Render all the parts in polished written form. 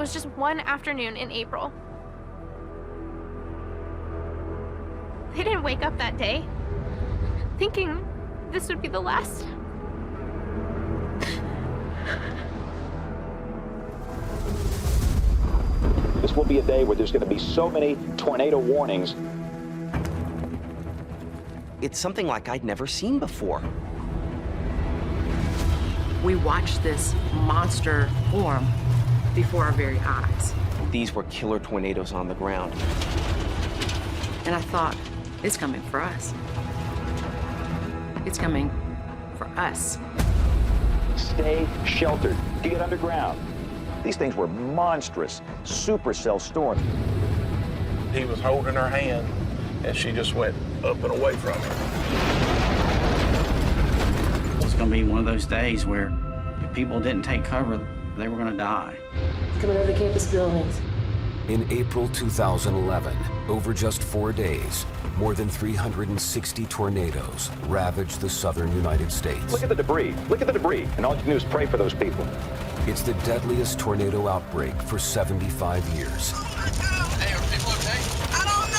was just one afternoon in April. They didn't wake up that day thinking this would be the last. This will be a day where there's going to be so many tornado warnings. It's something like I'd never seen before. We watched this monster form before our very eyes. These were killer tornadoes on the ground. And I thought, it's coming for us. It's coming for us. Stay sheltered. Get underground. These things were monstrous supercell storms. He was holding her hand, and she just went up and away from him. It's going to be one of those days where if people didn't take cover, they were going to die. Coming over the campus buildings. In April 2011, over just 4 days, more than 360 tornadoes ravaged the southern United States. Look at the debris. Look at the debris. And all you can do is pray for those people. It's the deadliest tornado outbreak for 75 years. Hey, are people okay? I don't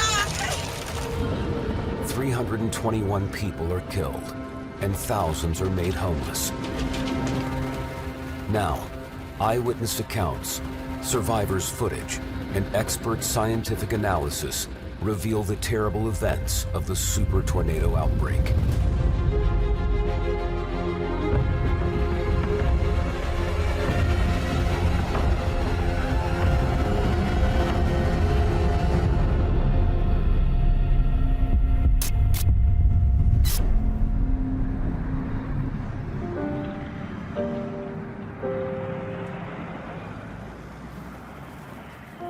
know. 321 people are killed, and thousands are made homeless. Now, eyewitness accounts, survivors' footage, and expert scientific analysis reveal the terrible events of the super tornado outbreak.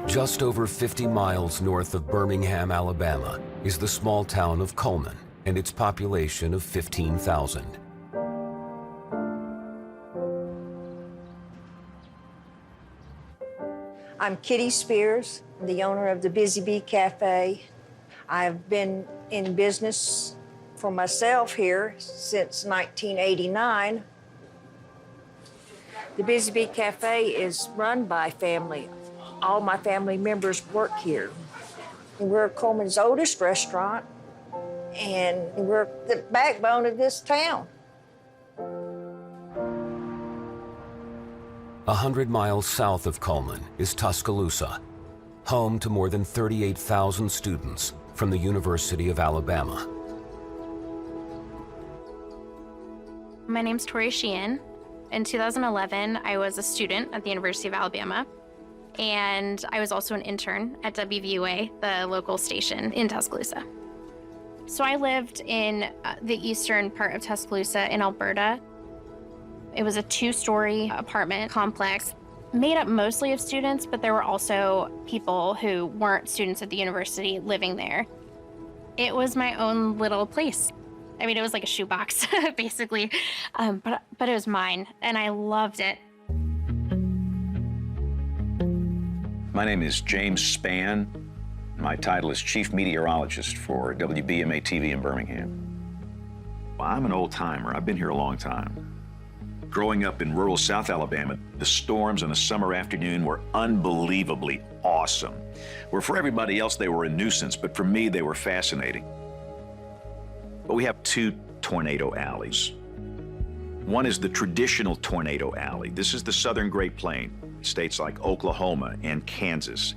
Just over 50 miles north of Birmingham, Alabama, is the small town of Cullman and its population of 15,000. I'm Kitty Spears, the owner of the Busy Bee Cafe. I've been in business for myself here since 1989. The Busy Bee Cafe is run by family. All my family members work here. We're Cullman's oldest restaurant, and we're the backbone of this town. 100 miles south of Cullman is Tuscaloosa, home to more than 38,000 students from the University of Alabama. My name's Tori Sheehan. In 2011, I was a student at the University of Alabama, and I was also an intern at WVUA, the local station in Tuscaloosa. So I lived in the eastern part of Tuscaloosa in Alberta. It was a 2-story apartment complex made up mostly of students, but there were also people who weren't students at the university living there. It was my own little place. I mean, it was like a shoebox, basically, but it was mine, and I loved it. My name is James Spann. My title is Chief Meteorologist for WBMA TV in Birmingham. Well, I'm an old timer. I've been here a long time. Growing up in rural South Alabama, the storms on a summer afternoon were unbelievably awesome. Where for everybody else, they were a nuisance, but for me, they were fascinating. But we have 2 tornado alleys. One is the traditional tornado alley. This is the southern Great Plain, states like Oklahoma and Kansas.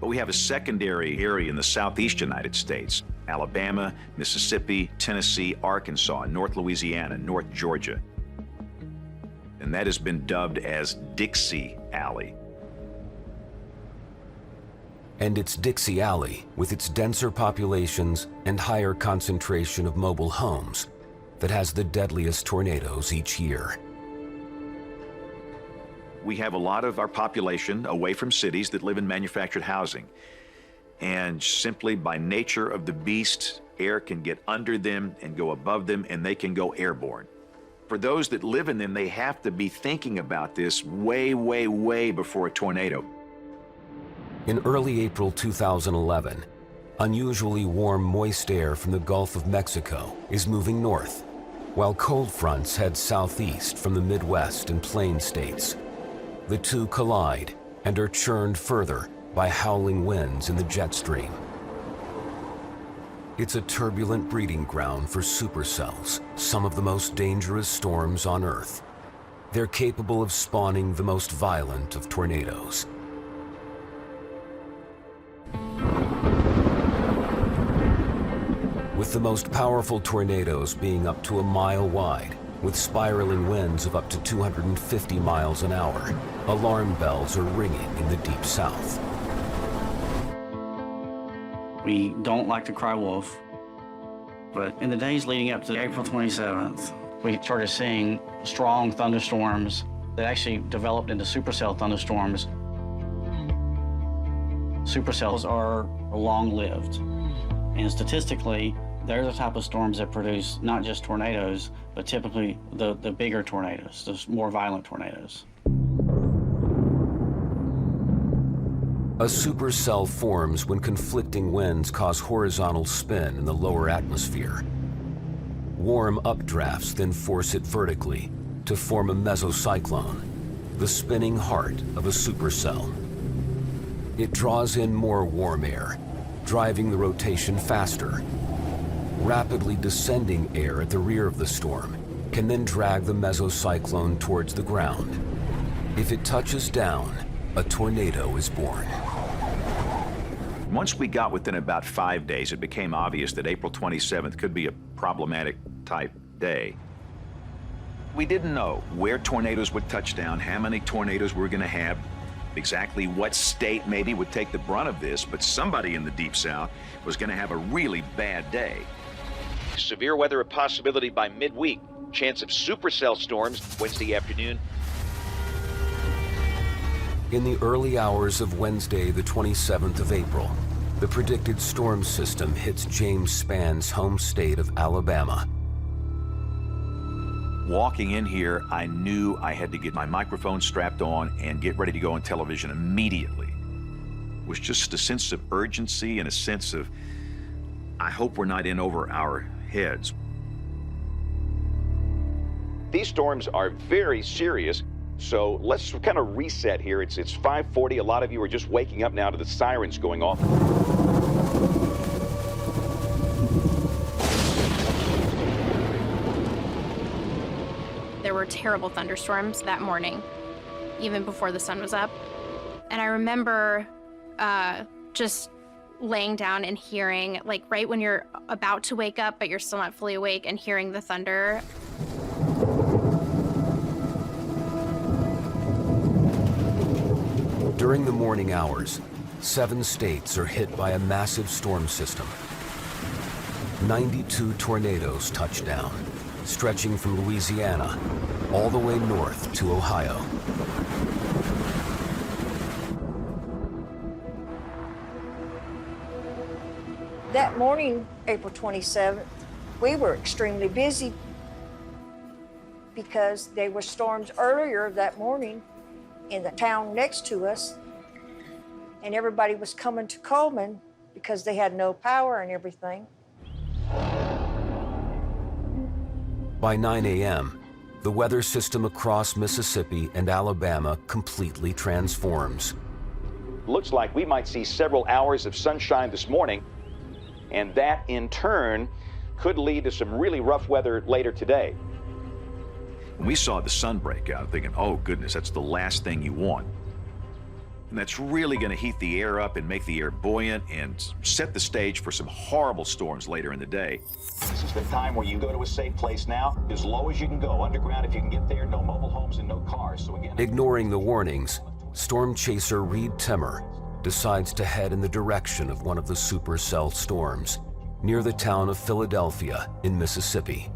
But we have a secondary area in the southeast United States, Alabama, Mississippi, Tennessee, Arkansas, North Louisiana, North Georgia. And that has been dubbed as Dixie Alley. And it's Dixie Alley, with its denser populations and higher concentration of mobile homes, that has the deadliest tornadoes each year. We have a lot of our population away from cities that live in manufactured housing. And simply by nature of the beast, air can get under them and go above them, and they can go airborne. For those that live in them, they have to be thinking about this way, way, way before a tornado. In early April 2011, unusually warm, moist air from the Gulf of Mexico is moving north, while cold fronts head southeast from the Midwest and Plain states. The two collide, and are churned further by howling winds in the jet stream. It's a turbulent breeding ground for supercells, some of the most dangerous storms on Earth. They're capable of spawning the most violent of tornadoes. With the most powerful tornadoes being up to a mile wide, with spiraling winds of up to 250 miles an hour, alarm bells are ringing in the Deep South. We don't like to cry wolf, but in the days leading up to April 27th, we started seeing strong thunderstorms that actually developed into supercell thunderstorms. Supercells are long-lived, and statistically, they're the type of storms that produce not just tornadoes, but typically the bigger tornadoes, the more violent tornadoes. A supercell forms when conflicting winds cause horizontal spin in the lower atmosphere. Warm updrafts then force it vertically to form a mesocyclone, the spinning heart of a supercell. It draws in more warm air, driving the rotation faster. Rapidly descending air at the rear of the storm can then drag the mesocyclone towards the ground. If it touches down, a tornado is born. Once we got within about 5 days, it became obvious that April 27th could be a problematic type day. We didn't know where tornadoes would touch down, how many tornadoes we were going to have, exactly what state maybe would take the brunt of this, but somebody in the Deep South was going to have a really bad day. Severe weather a possibility by midweek. Chance of supercell storms Wednesday afternoon. In the early hours of Wednesday, the 27th of April, the predicted storm system hits James Spann's home state of Alabama. Walking in here, I knew I had to get my microphone strapped on and get ready to go on television immediately. It was just a sense of urgency and a sense of, I hope we're not in over our heads. These storms are very serious, so let's kind of reset here. It's 5:40. A lot of you are just waking up now to the sirens going off. There were terrible thunderstorms that morning, even before the sun was up. And I remember just laying down and hearing, like right when you're about to wake up, but you're still not fully awake, and hearing the thunder. During the morning hours, 7 states are hit by a massive storm system. 92 tornadoes touch down, stretching from Louisiana all the way north to Ohio. That morning, April 27th, we were extremely busy because there were storms earlier that morning in the town next to us, and everybody was coming to Coleman because they had no power and everything. By 9 a.m., the weather system across Mississippi and Alabama completely transforms. Looks like we might see several hours of sunshine this morning, and that in turn could lead to some really rough weather later today. When we saw the sun break out, thinking, oh goodness, that's the last thing you want. And that's really going to heat the air up and make the air buoyant and set the stage for some horrible storms later in the day. This is the time where you go to a safe place now, as low as you can go, underground if you can get there, no mobile homes and no cars. So again, ignoring the warnings, storm chaser Reed Timmer decides to head in the direction of one of the supercell storms, near the town of Philadelphia in Mississippi.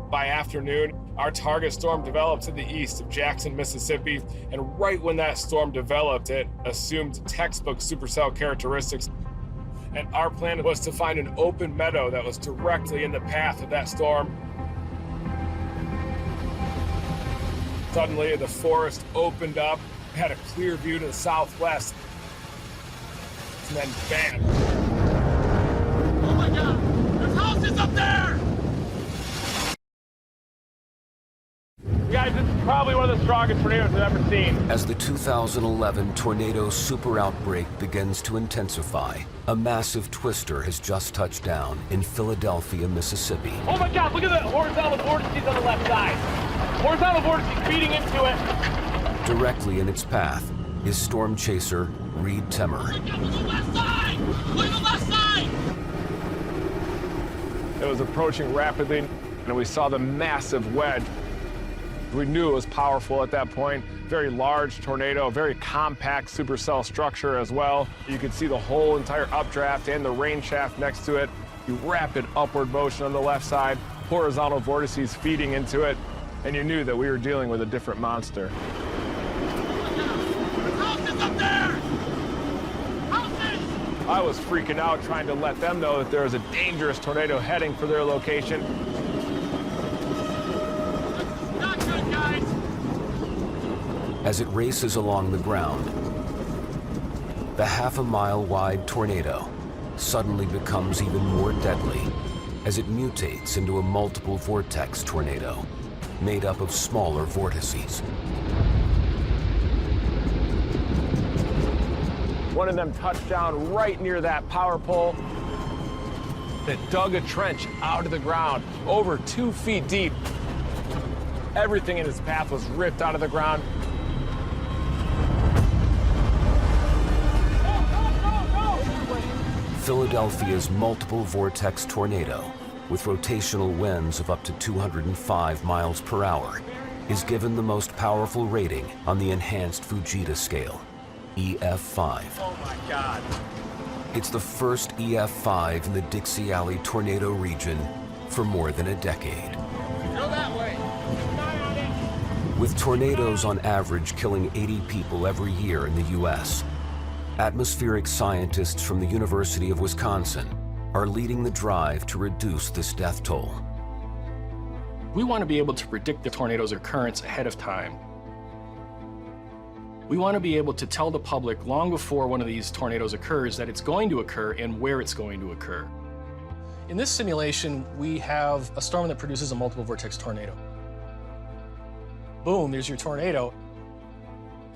By afternoon, our target storm developed to the east of Jackson, Mississippi, and right when that storm developed, it assumed textbook supercell characteristics. And our plan was to find an open meadow that was directly in the path of that storm. Suddenly, the forest opened up, had a clear view to the southwest, and then bam! Oh my God! There's houses up there! Guys, probably one of the strongest tornadoes I've ever seen. As the 2011 tornado super outbreak begins to intensify, a massive twister has just touched down in Philadelphia, Mississippi. Oh my God, look at the horizontal vortices on the left side. Horizontal vortices feeding into it. Directly in its path is storm chaser Reed Temmer. Look at the left side! Look at the left side! It was approaching rapidly, and we saw the massive wedge. We knew it was powerful at that point. Very large tornado, very compact supercell structure as well. You could see the whole entire updraft and the rain shaft next to it. Rapid upward motion on the left side, horizontal vortices feeding into it, and you knew that we were dealing with a different monster. Houses up there! Houses! I was freaking out trying to let them know that there was a dangerous tornado heading for their location. Not good, guys! As it races along the ground, the half-a-mile-wide tornado suddenly becomes even more deadly as it mutates into a multiple vortex tornado made up of smaller vortices. One of them touched down right near that power pole. It dug a trench out of the ground, over 2 feet deep. Everything in its path was ripped out of the ground. Philadelphia's multiple vortex tornado, with rotational winds of up to 205 miles per hour, is given the most powerful rating on the enhanced Fujita scale, EF5. Oh my God. It's the first EF5 in the Dixie Alley tornado region for more than a decade. Go that way! With tornadoes on average killing 80 people every year in the U.S., atmospheric scientists from the University of Wisconsin are leading the drive to reduce this death toll. We want to be able to predict the tornado's occurrence ahead of time. We want to be able to tell the public long before one of these tornadoes occurs that it's going to occur and where it's going to occur. In this simulation, we have a storm that produces a multiple vortex tornado. Boom, there's your tornado.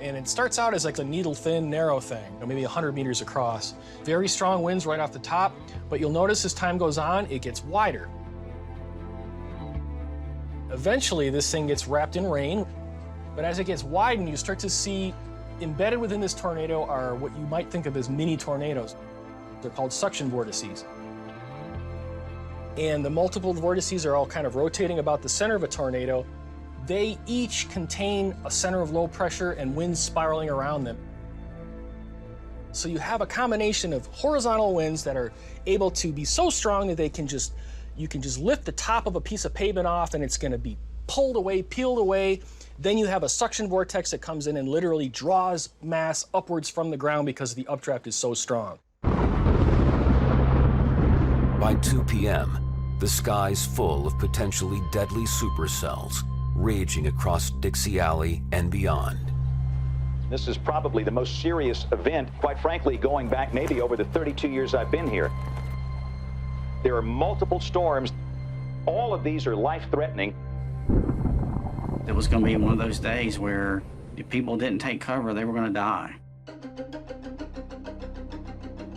And it starts out as like a needle-thin, narrow thing, maybe 100 meters across. Very strong winds right off the top, but you'll notice as time goes on, it gets wider. Eventually, this thing gets wrapped in rain, but as it gets widened, you start to see embedded within this tornado are what you might think of as mini tornadoes. They're called suction vortices. And the multiple vortices are all kind of rotating about the center of a tornado. They each contain a center of low pressure and winds spiraling around them. So you have a combination of horizontal winds that are able to be so strong that you can just lift the top of a piece of pavement off and it's going to be pulled away, peeled away. Then you have a suction vortex that comes in and literally draws mass upwards from the ground because the updraft is so strong. By 2 p.m., the sky's full of potentially deadly supercells raging across Dixie Alley and beyond. This is probably the most serious event, quite frankly, going back maybe over the 32 years I've been here. There are multiple storms. All of these are life-threatening. It was going to be one of those days where if people didn't take cover, they were going to die.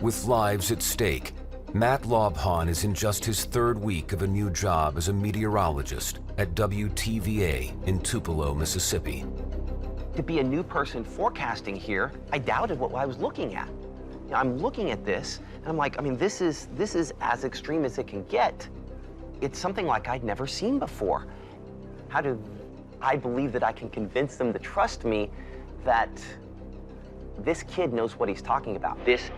With lives at stake, Matt Lobhahn is in just his 3rd week of a new job as a meteorologist at WTVA in Tupelo, Mississippi. To be a new person forecasting here, I doubted what I was looking at. You know, I'm looking at this, and I'm like, I mean, this is as extreme as it can get. It's something like I'd never seen before. How do I believe that I can convince them to trust me that this kid knows what he's talking about? This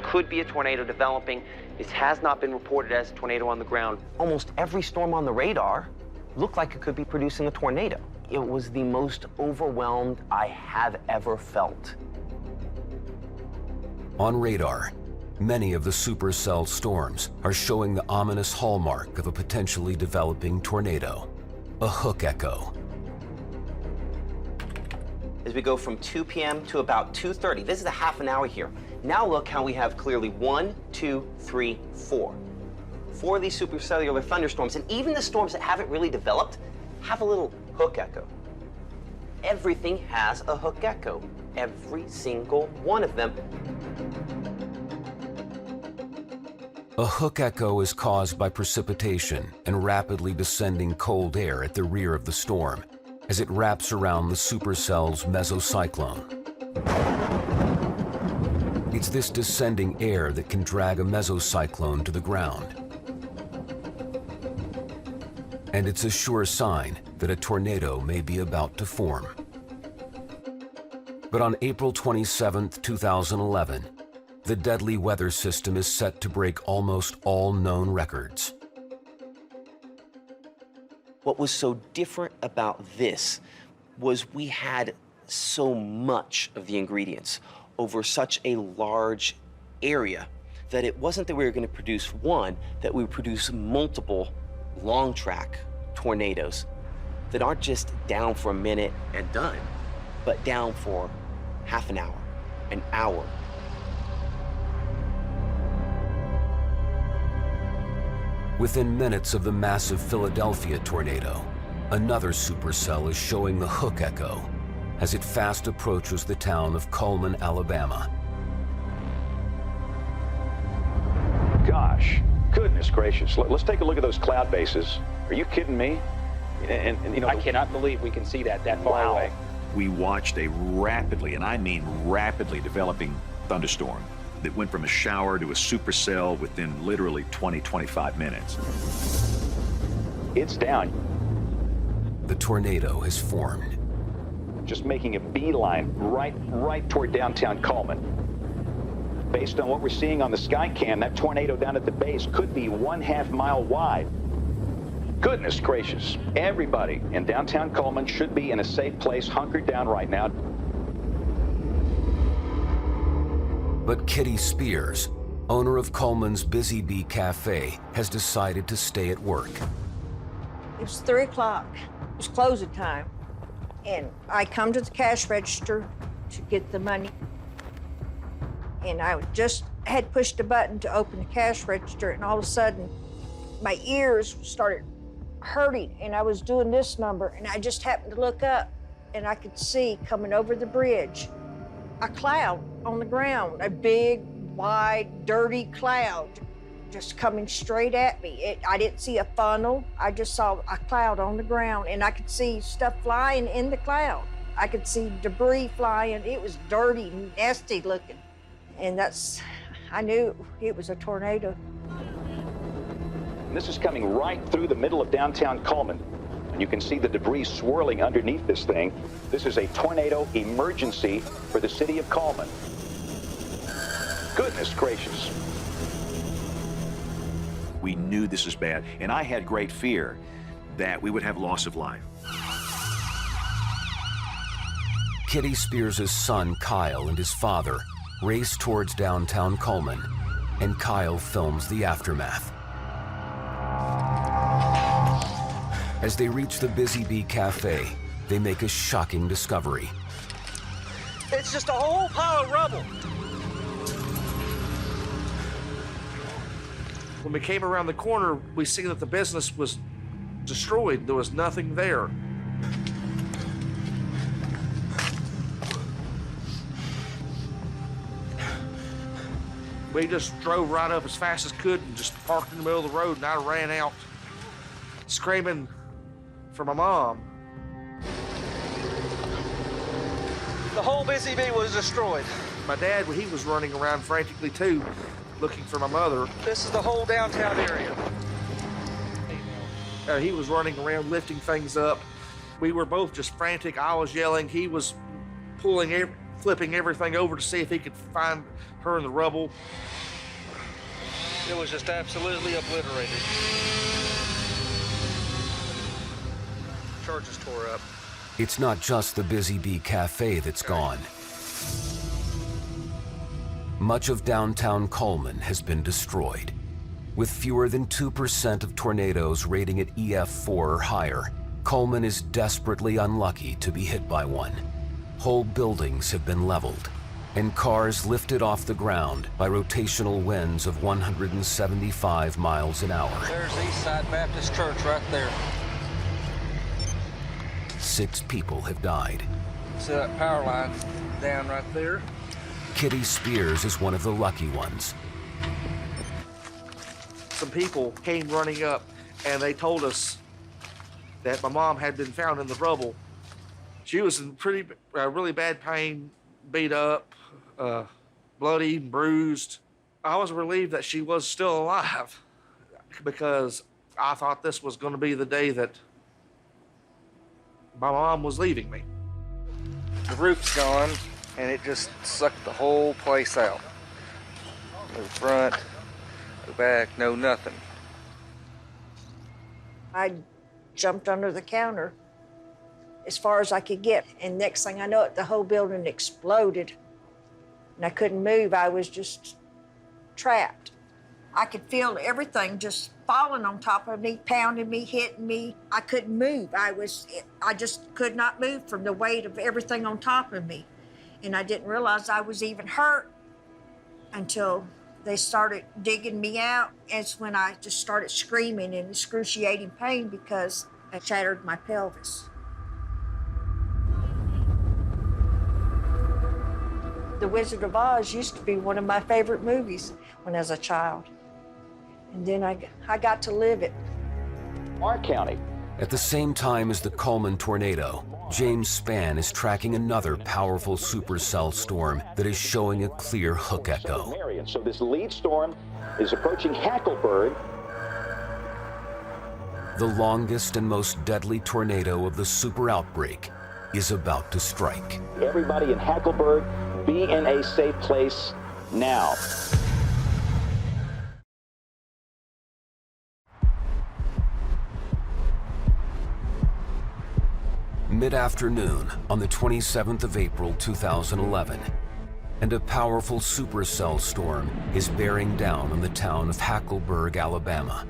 could be a tornado developing. This has not been reported as a tornado on the ground. Almost every storm on the radar looked like it could be producing a tornado. It was the most overwhelmed I have ever felt. On radar, many of the supercell storms are showing the ominous hallmark of a potentially developing tornado, a hook echo. As we go from 2 p.m. to about 2:30, this is a half an hour here. Now look how we have clearly 1, 2, 3, 4. 4 of these supercellular thunderstorms, and even the storms that haven't really developed have a little hook echo. everything has a hook echo. Every single one of them. A hook echo is caused by precipitation and rapidly descending cold air at the rear of the storm as it wraps around the supercell's mesocyclone. It's this descending air that can drag a mesocyclone to the ground. And it's a sure sign that a tornado may be about to form. But on April 27, 2011, the deadly weather system is set to break almost all known records. What was so different about this was we had so much of the ingredients over such a large area that it wasn't that we were going to produce one, that we would produce multiple long track tornadoes that aren't just down for a minute and done, but down for half an hour. Within minutes of the massive Philadelphia tornado, another supercell is showing the hook echo as it fast approaches the town of Cullman, Alabama. Gosh, goodness gracious. Let's take a look at those cloud bases. Are you kidding me? And you know, I cannot believe we can see that far away. We watched a rapidly, and I mean rapidly, developing thunderstorm that went from a shower to a supercell within literally 20-25 minutes. It's down. The tornado has formed. Just making a beeline right toward downtown Cullman. Based on what we're seeing on the Skycam, that tornado down at the base could be 1/2 mile wide. Goodness gracious. Everybody in downtown Cullman should be in a safe place, hunkered down right now. But Kitty Spears, owner of Cullman's Busy Bee Cafe, has decided to stay at work. It was 3 o'clock. It was closing time. And I come to the cash register to get the money. And I just had pushed a button to open the cash register, and all of a sudden, my ears started hurting, and I was doing this number, and I just happened to look up, and I could see coming over the bridge a cloud on the ground, a big, wide, dirty cloud just coming straight at me. I didn't see a funnel. I just saw a cloud on the ground, and I could see stuff flying in the cloud. I could see debris flying. It was dirty, nasty looking. And I knew it was a tornado. And this is coming right through the middle of downtown Cullman. And you can see the debris swirling underneath this thing. This is a tornado emergency for the city of Cullman. Goodness gracious. We knew this was bad, and I had great fear that we would have loss of life. Kitty Spears' son, Kyle, and his father race towards downtown Cullman, and Kyle films the aftermath. As they reach the Busy Bee Cafe, they make a shocking discovery. It's just a whole pile of rubble. When we came around the corner, we seen that the business was destroyed. There was nothing there. We just drove right up as fast as could and just parked in the middle of the road, and I ran out screaming for my mom. The whole Busy Bee was destroyed. My dad, he was running around frantically too, looking for my mother. This is the whole downtown area. He was running around lifting things up. We were both just frantic. I was yelling. He was flipping everything over to see if he could find her in the rubble. It was just absolutely obliterated. Church is tore up. It's not just the Busy Bee Cafe that's gone. Much of downtown Cullman has been destroyed. With fewer than 2% of tornadoes rating it EF4 or higher, Cullman is desperately unlucky to be hit by one. Whole buildings have been leveled, and cars lifted off the ground by rotational winds of 175 miles an hour. There's Eastside Baptist Church right there. 6 people have died. So that power line's down right there. Kitty Spears is one of the lucky ones. Some people came running up and they told us that my mom had been found in the rubble. She was in really bad pain, beat up, bloody, bruised. I was relieved that she was still alive because I thought this was going to be the day that my mom was leaving me. The roof's gone, and it just sucked the whole place out. No front, no back, no nothing. I jumped under the counter as far as I could get, and next thing I know it, the whole building exploded, and I couldn't move. I was just trapped. I could feel everything just falling on top of me, pounding me, hitting me. I couldn't move. I just could not move from the weight of everything on top of me. And I didn't realize I was even hurt until they started digging me out. It's when I just started screaming in excruciating pain because I shattered my pelvis. The Wizard of Oz used to be one of my favorite movies when I was a child. And then I got to live it. Our county. At the same time as the Coleman tornado, James Spann is tracking another powerful supercell storm that is showing a clear hook echo. So this lead storm is approaching Hackleburg. The longest and most deadly tornado of the super outbreak is about to strike. Everybody in Hackleburg, be in a safe place now. Mid-afternoon on the 27th of April 2011, and a powerful supercell storm is bearing down on the town of Hackleburg, Alabama.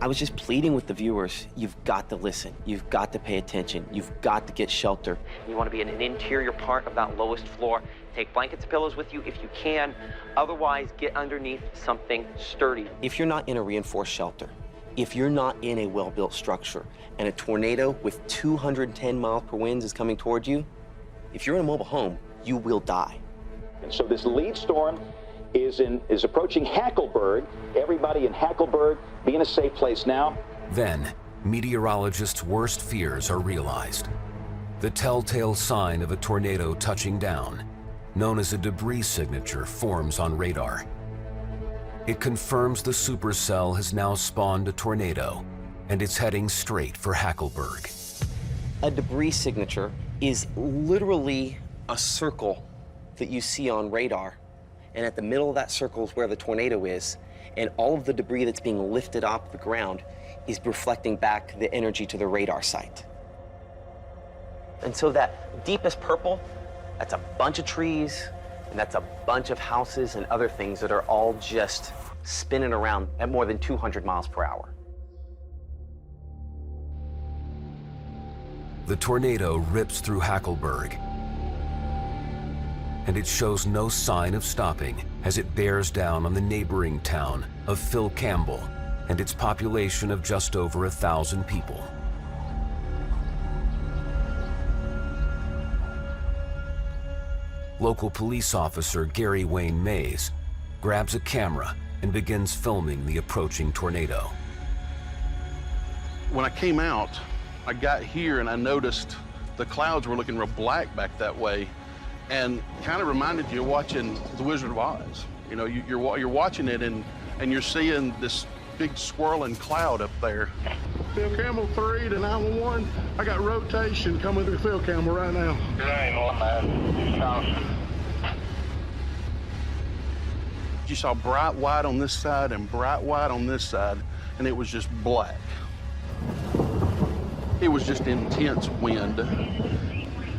I was just pleading with the viewers, you've got to listen, you've got to pay attention, you've got to get shelter. You want to be in an interior part of that lowest floor. Take blankets and pillows with you if you can. Otherwise, get underneath something sturdy. If you're not in a reinforced shelter, if you're not in a well-built structure, and a tornado with 210 miles per wind is coming towards you, if you're in a mobile home, you will die. And so this lead storm is approaching Hackleburg. Everybody in Hackleburg, be in a safe place now. Then, meteorologists' worst fears are realized. The telltale sign of a tornado touching down, known as a debris signature, forms on radar. It confirms the supercell has now spawned a tornado, and it's heading straight for Hackleburg. A debris signature is literally a circle that you see on radar. And at the middle of that circle is where the tornado is. And all of the debris that's being lifted off the ground is reflecting back the energy to the radar site. And so that deepest purple, that's a bunch of trees, and that's a bunch of houses and other things that are all just spinning around at more than 200 miles per hour. The tornado rips through Hackleburg, and it shows no sign of stopping as it bears down on the neighboring town of Phil Campbell and its population of just over 1,000 people. Local police officer Gary Wayne Mays grabs a camera and begins filming the approaching tornado. When I came out, I got here and I noticed the clouds were looking real black back that way, and kind of reminded you of watching The Wizard of Oz. You know, you're watching it and you're seeing this big swirling cloud up there. Phil Campbell 3 to 911. I got rotation coming through Phil Campbell right now. You saw bright white on this side and bright white on this side, and it was just black. It was just intense wind.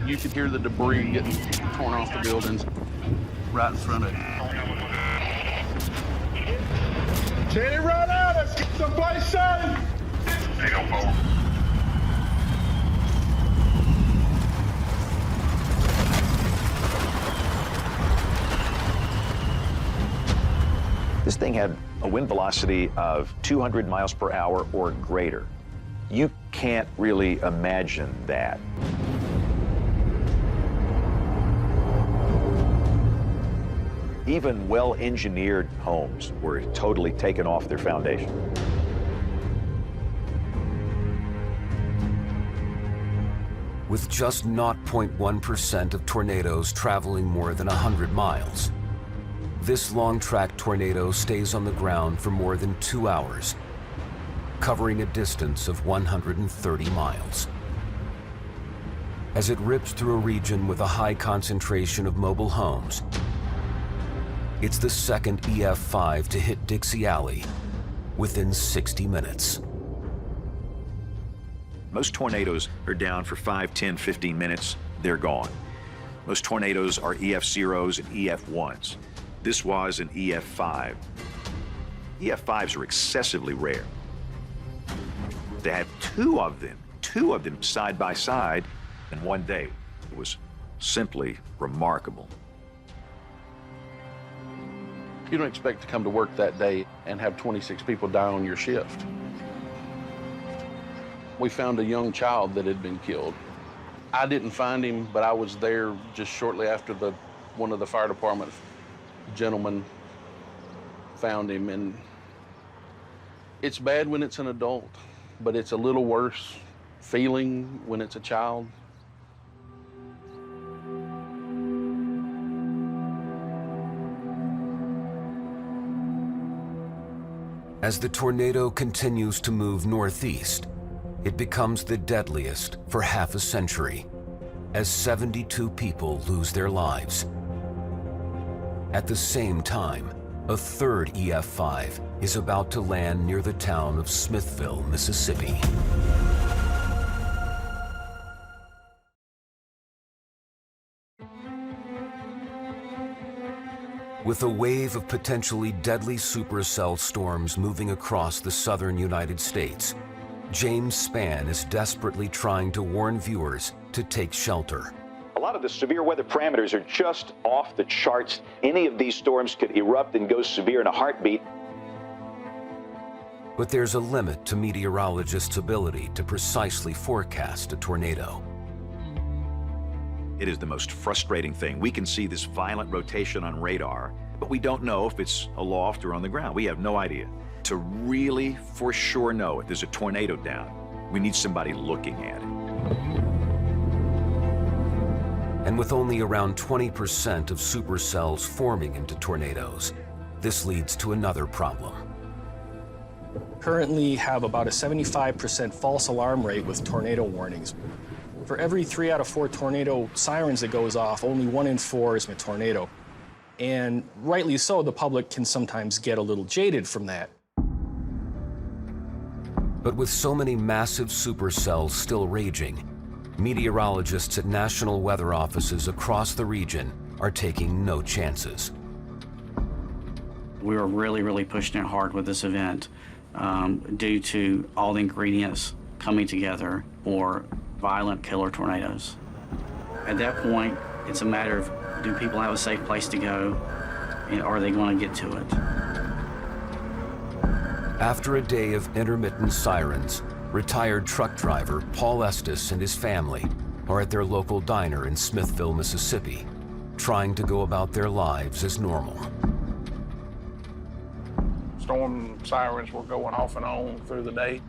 You could hear the debris getting torn off the buildings right in front of you. Send it right out. Let's get someplace safe. This thing had a wind velocity of 200 miles per hour or greater. You can't really imagine that. Even well-engineered homes were totally taken off their foundation. With just 0.1% of tornadoes traveling more than 100 miles, this long-track tornado stays on the ground for more than 2 hours, covering a distance of 130 miles. As it rips through a region with a high concentration of mobile homes, it's the second EF5 to hit Dixie Alley within 60 minutes. Most tornadoes are down for 5, 10, 15 minutes, they're gone. Most tornadoes are EF0s and EF1s. This was an EF5. EF5s are excessively rare. To have two of them side by side in one day was simply remarkable. You don't expect to come to work that day and have 26 people die on your shift. We found a young child that had been killed. I didn't find him, but I was there just shortly after one of the fire department gentlemen found him. And it's bad when it's an adult, but it's a little worse feeling when it's a child. As the tornado continues to move northeast, it becomes the deadliest for half a century, as 72 people lose their lives. At the same time, a third EF5 is about to land near the town of Smithville, Mississippi. With a wave of potentially deadly supercell storms moving across the southern United States, James Spann is desperately trying to warn viewers to take shelter. A lot of the severe weather parameters are just off the charts. Any of these storms could erupt and go severe in a heartbeat. But there's a limit to meteorologists' ability to precisely forecast a tornado. It is the most frustrating thing. We can see this violent rotation on radar, but we don't know if it's aloft or on the ground. We have no idea. To really for sure know if there's a tornado down, we need somebody looking at it. And with only around 20% of supercells forming into tornadoes, this leads to another problem. Currently have about a 75% false alarm rate with tornado warnings. For every 3 out of 4 tornado sirens that goes off, only 1 in 4 is a tornado. And rightly so, the public can sometimes get a little jaded from that. But with so many massive supercells still raging, meteorologists at national weather offices across the region are taking no chances. We were really pushing it hard with this event due to all the ingredients coming together for violent killer tornadoes. At that point, it's a matter of, do people have a safe place to go, and are they going to get to it? After a day of intermittent sirens, retired truck driver Paul Estes and his family are at their local diner in Smithville, Mississippi, trying to go about their lives as normal. Storm sirens were going off and on through the day,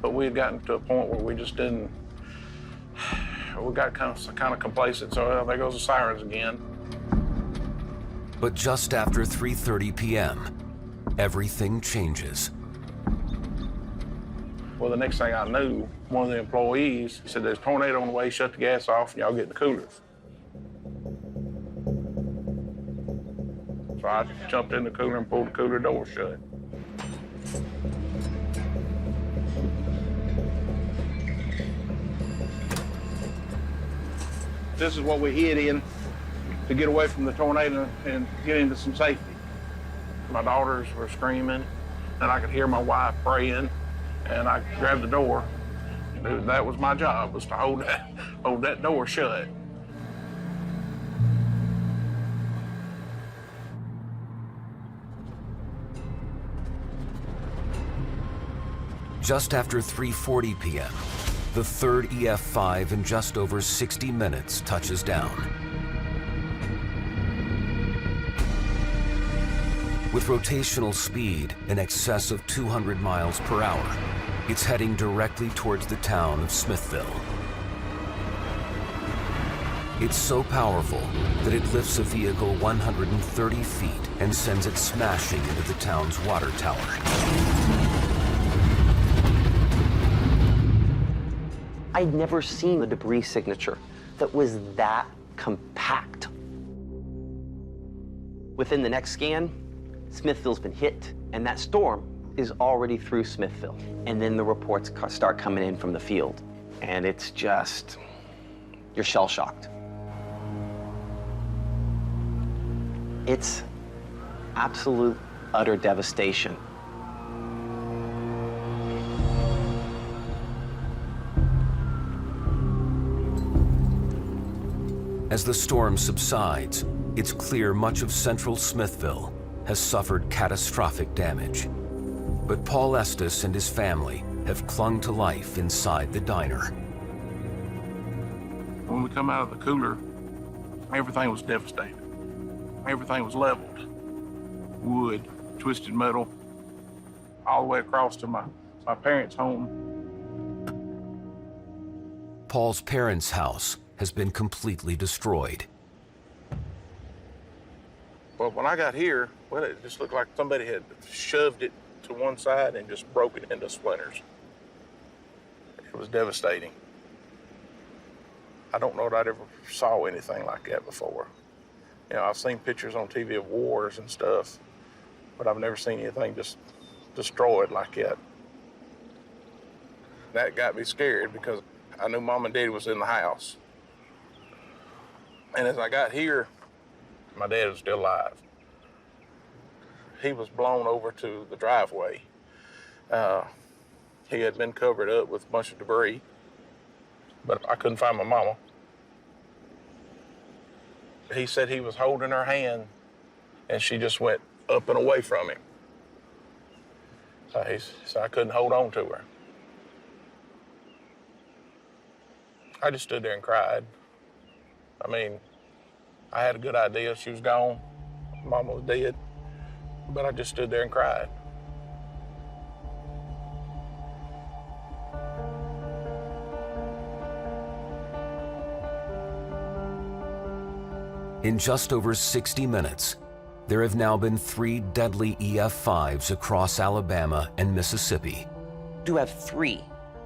but we had gotten to a point where we just didn't, we got kind of complacent, so there goes the sirens again. But just after 3:30 p.m., everything changes. Well, the next thing I knew, one of the employees said, "There's a tornado on the way, shut the gas off, and y'all get in the coolers." So I jumped in the cooler and pulled the cooler door shut. This is what we hid in to get away from the tornado and get into some safety. My daughters were screaming, and I could hear my wife praying, and I grabbed the door. And that was my job, was to hold that door shut. Just after 3:40 p.m., the third EF5 in just over 60 minutes touches down. With rotational speed in excess of 200 miles per hour, it's heading directly towards the town of Smithville. It's so powerful that it lifts a vehicle 130 feet and sends it smashing into the town's water tower. I'd never seen a debris signature that was that compact. Within the next scan, Smithville's been hit, and that storm is already through Smithville. And then the reports start coming in from the field, and it's just, you're shell-shocked. It's absolute, utter devastation. As the storm subsides, it's clear much of central Smithville has suffered catastrophic damage. But Paul Estes and his family have clung to life inside the diner. When we come out of the cooler, everything was devastated. Everything was leveled. Wood, twisted metal, all the way across to my parents' home. Paul's parents' house has been completely destroyed. Well, when I got here, well, it just looked like somebody had shoved it to one side and just broke it into splinters. It was devastating. I don't know that I'd ever saw anything like that before. You know, I've seen pictures on TV of wars and stuff, but I've never seen anything just destroyed like that. That got me scared because I knew Mom and Daddy was in the house. And as I got here, my dad was still alive. He was blown over to the driveway. He had been covered up with a bunch of debris, but I couldn't find my mama. He said he was holding her hand and she just went up and away from him. So I couldn't hold on to her. I just stood there and cried. I mean, I had a good idea she was gone, Mama was dead, but I just stood there and cried. In just over 60 minutes, there have now been 3 deadly EF5s across Alabama and Mississippi. To have 3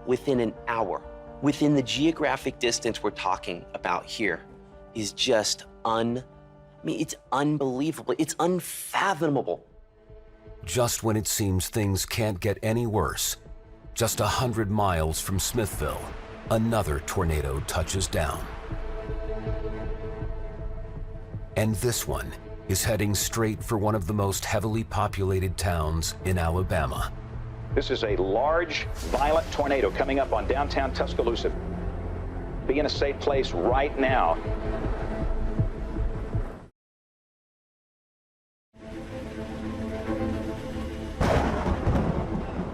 within an hour, within the geographic distance we're talking about here, is just it's unbelievable. It's unfathomable. Just when it seems things can't get any worse, just 100 miles from Smithville, another tornado touches down. And this one is heading straight for one of the most heavily populated towns in Alabama. This is a large, violent tornado coming up on downtown Tuscaloosa. Be in a safe place right now.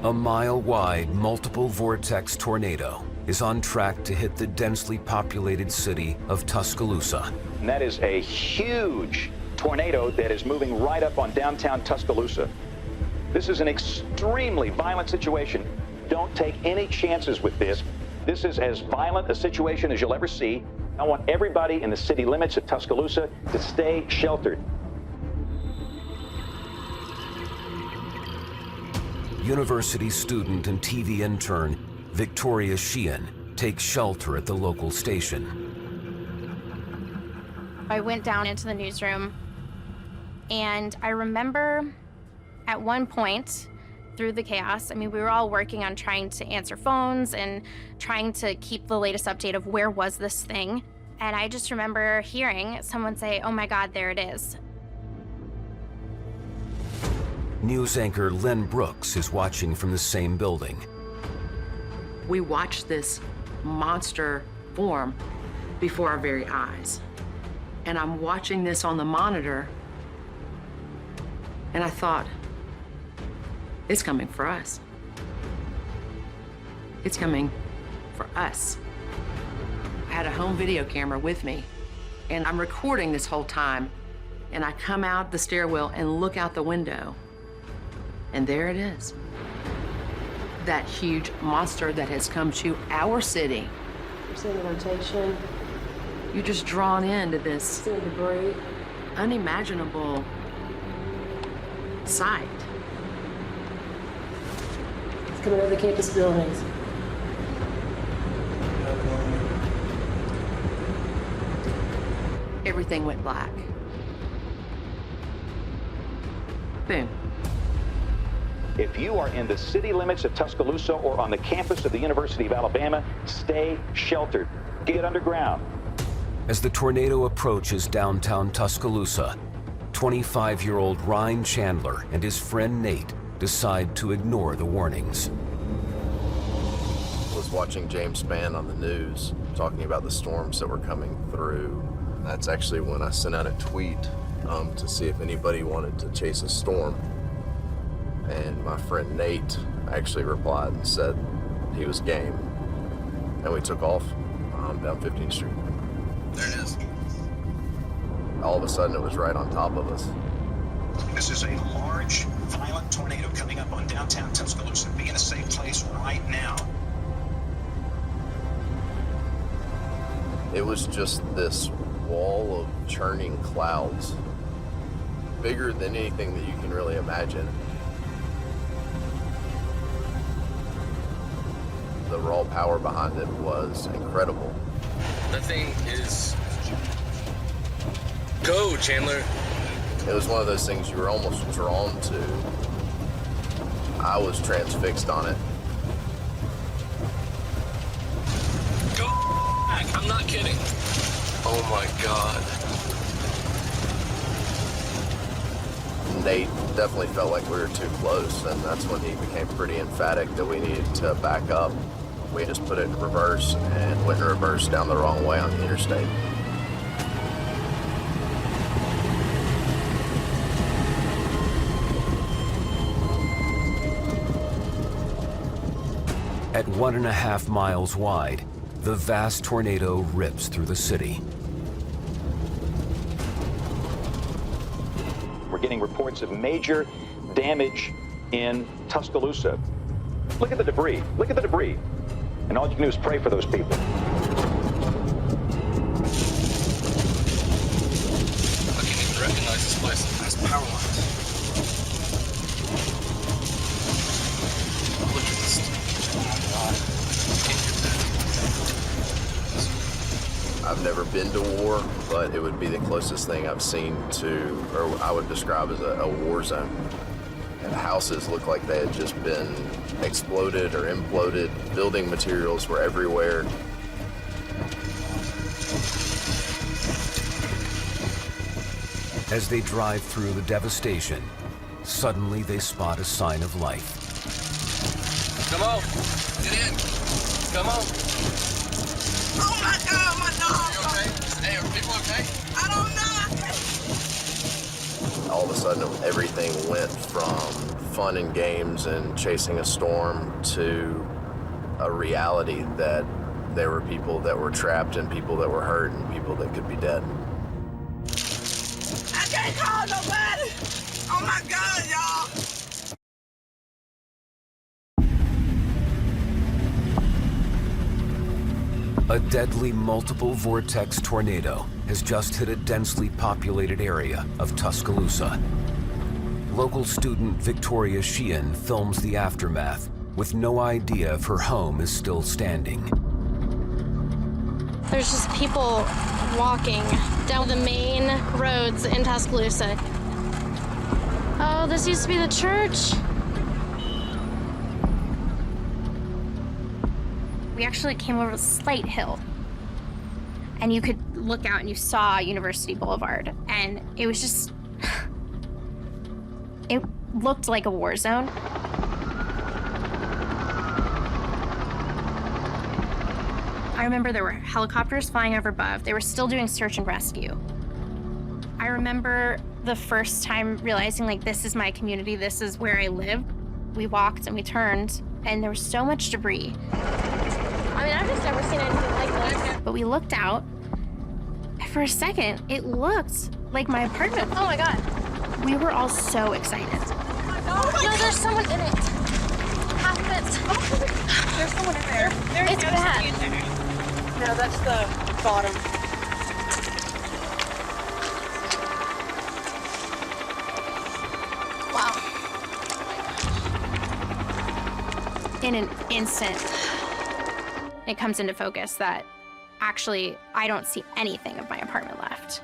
A mile-wide, multiple vortex tornado is on track to hit the densely populated city of Tuscaloosa. And that is a huge tornado that is moving right up on downtown Tuscaloosa. This is an extremely violent situation. Don't take any chances with this. This is as violent a situation as you'll ever see. I want everybody in the city limits of Tuscaloosa to stay sheltered. University student and TV intern Victoria Sheehan takes shelter at the local station. I went down into the newsroom, and I remember at one point through the chaos, I mean, we were all working on trying to answer phones and trying to keep the latest update of where was this thing. And I just remember hearing someone say, "Oh my God, there it is." News anchor Lynn Brooks is watching from the same building. We watched this monster form before our very eyes. And I'm watching this on the monitor, and I thought, it's coming for us. It's coming for us. I had a home video camera with me, and I'm recording this whole time. And I come out the stairwell and look out the window, and there it is. That huge monster that has come to our city. You're seeing the rotation. You're just drawn into this Seeing debris. unimaginable sight. It's coming over the campus buildings. Everything went black. Boom. If you are in the city limits of Tuscaloosa or on the campus of the University of Alabama, stay sheltered. Get underground. As the tornado approaches downtown Tuscaloosa, 25-year-old Ryan Chandler and his friend Nate decide to ignore the warnings. I was watching James Spann on the news talking about the storms that were coming through. That's actually when I sent out a tweet to see if anybody wanted to chase a storm. And my friend Nate actually replied and said he was game. And we took off down 15th Street. There it is. All of a sudden it was right on top of us. This is a large, violent tornado coming up on downtown Tuscaloosa. Be in a safe place right now. It was just this wall of churning clouds, bigger than anything that you can really imagine. The raw power behind it was incredible. That thing is... Go, Chandler. It was one of those things you were almost drawn to. I was transfixed on it. Go back. I'm not kidding. Oh my God. Nate definitely felt like we were too close, and that's when he became pretty emphatic that we needed to back up. We just put it in reverse and went in reverse down the wrong way on the interstate. At 1.5 miles wide, the vast tornado rips through the city. We're getting reports of major damage in Tuscaloosa. Look at the debris. Look at the debris. And all you can do is pray for those people. I can't even recognize this place. That's power lines. Look at this. Oh my God. I've never been to war, but it would be the closest thing I've seen to, or I would describe as a war zone. And houses looked like they had just been exploded or imploded. Building materials were everywhere. As they drive through the devastation, suddenly they spot a sign of life. Come on. Get in. Come on. Oh my God, my dog! You okay? Hey, are people okay? I don't know. All of a sudden, everything went from fun and games and chasing a storm to a reality that there were people that were trapped and people that were hurt and people that could be dead. I can't call nobody. Oh my God, y'all. A deadly multiple vortex tornado has just hit a densely populated area of Tuscaloosa. Local student Victoria Sheehan films the aftermath with no idea if her home is still standing. There's just people walking down the main roads in Tuscaloosa. Oh, this used to be the church. We actually came over a slight hill, and you could look out and you saw University Boulevard, and it was just, it looked like a war zone. I remember there were helicopters flying over above. They were still doing search and rescue. I remember the first time realizing, like, this is my community, this is where I live. We walked and we turned, and there was so much debris. I mean, I've just never seen anything like this. But we looked out, and for a second, it looked like my apartment. Oh my God. We were all so excited. Oh my God. No, there's someone in it. Half of it. There's someone in there. It's bad. No, that's the bottom. Wow. In an instant, it comes into focus that actually I don't see anything of my apartment left.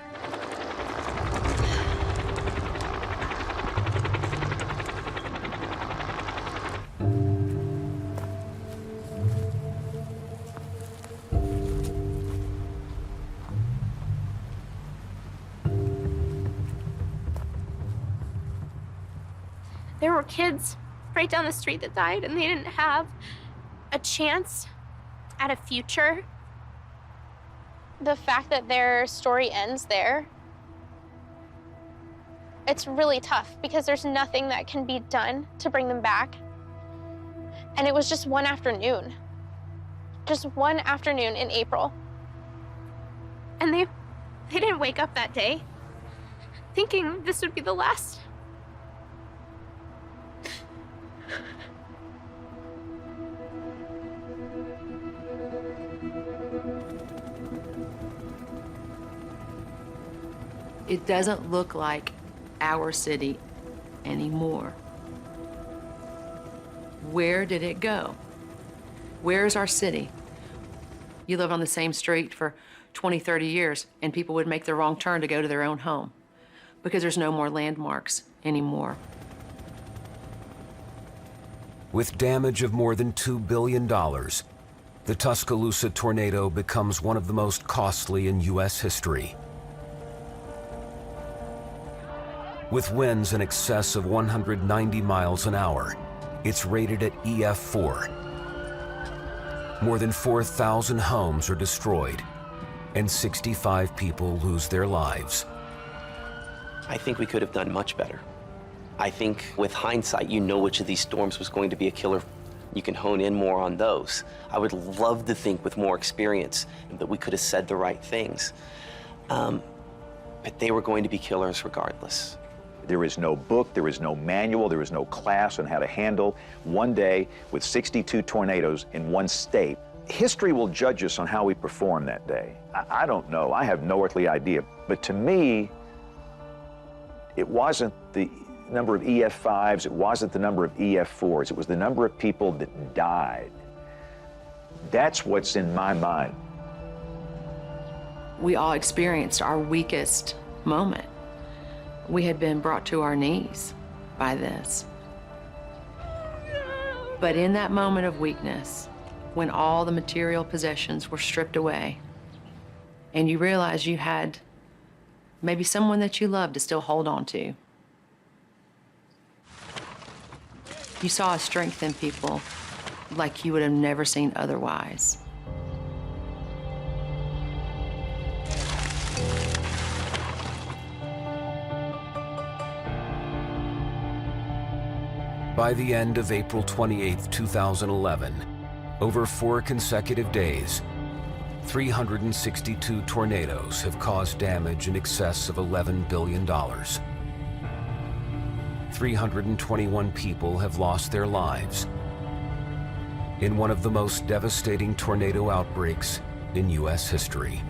There were kids right down the street that died, and they didn't have a chance at a future. The fact that their story ends there, it's really tough because there's nothing that can be done to bring them back. And it was just one afternoon. Just one afternoon in April. And they didn't wake up that day thinking this would be the last. It doesn't look like our city anymore. Where did it go? Where's our city? You live on the same street for 20, 30 years, and people would make the wrong turn to go to their own home because there's no more landmarks anymore. With damage of more than $2 billion, the Tuscaloosa tornado becomes one of the most costly in U.S. history. With winds in excess of 190 miles an hour, it's rated at EF4. More than 4,000 homes are destroyed, and 65 people lose their lives. I think we could have done much better. I think with hindsight, you know which of these storms was going to be a killer. You can hone in more on those. I would love to think with more experience that we could have said the right things. But they were going to be killers regardless. There is no book, there is no manual, there is no class on how to handle one day with 62 tornadoes in one state. History will judge us on how we perform that day. I don't know, I have no earthly idea. But to me, it wasn't the number of EF5s, it wasn't the number of EF4s, it was the number of people that died. That's what's in my mind. We all experienced our weakest moment. We had been brought to our knees by this. But in that moment of weakness, when all the material possessions were stripped away, and you realized you had maybe someone that you loved to still hold on to, you saw a strength in people like you would have never seen otherwise. By the end of April 28, 2011, over 4 consecutive days, 362 tornadoes have caused damage in excess of $11 billion. 321 people have lost their lives in one of the most devastating tornado outbreaks in U.S. history.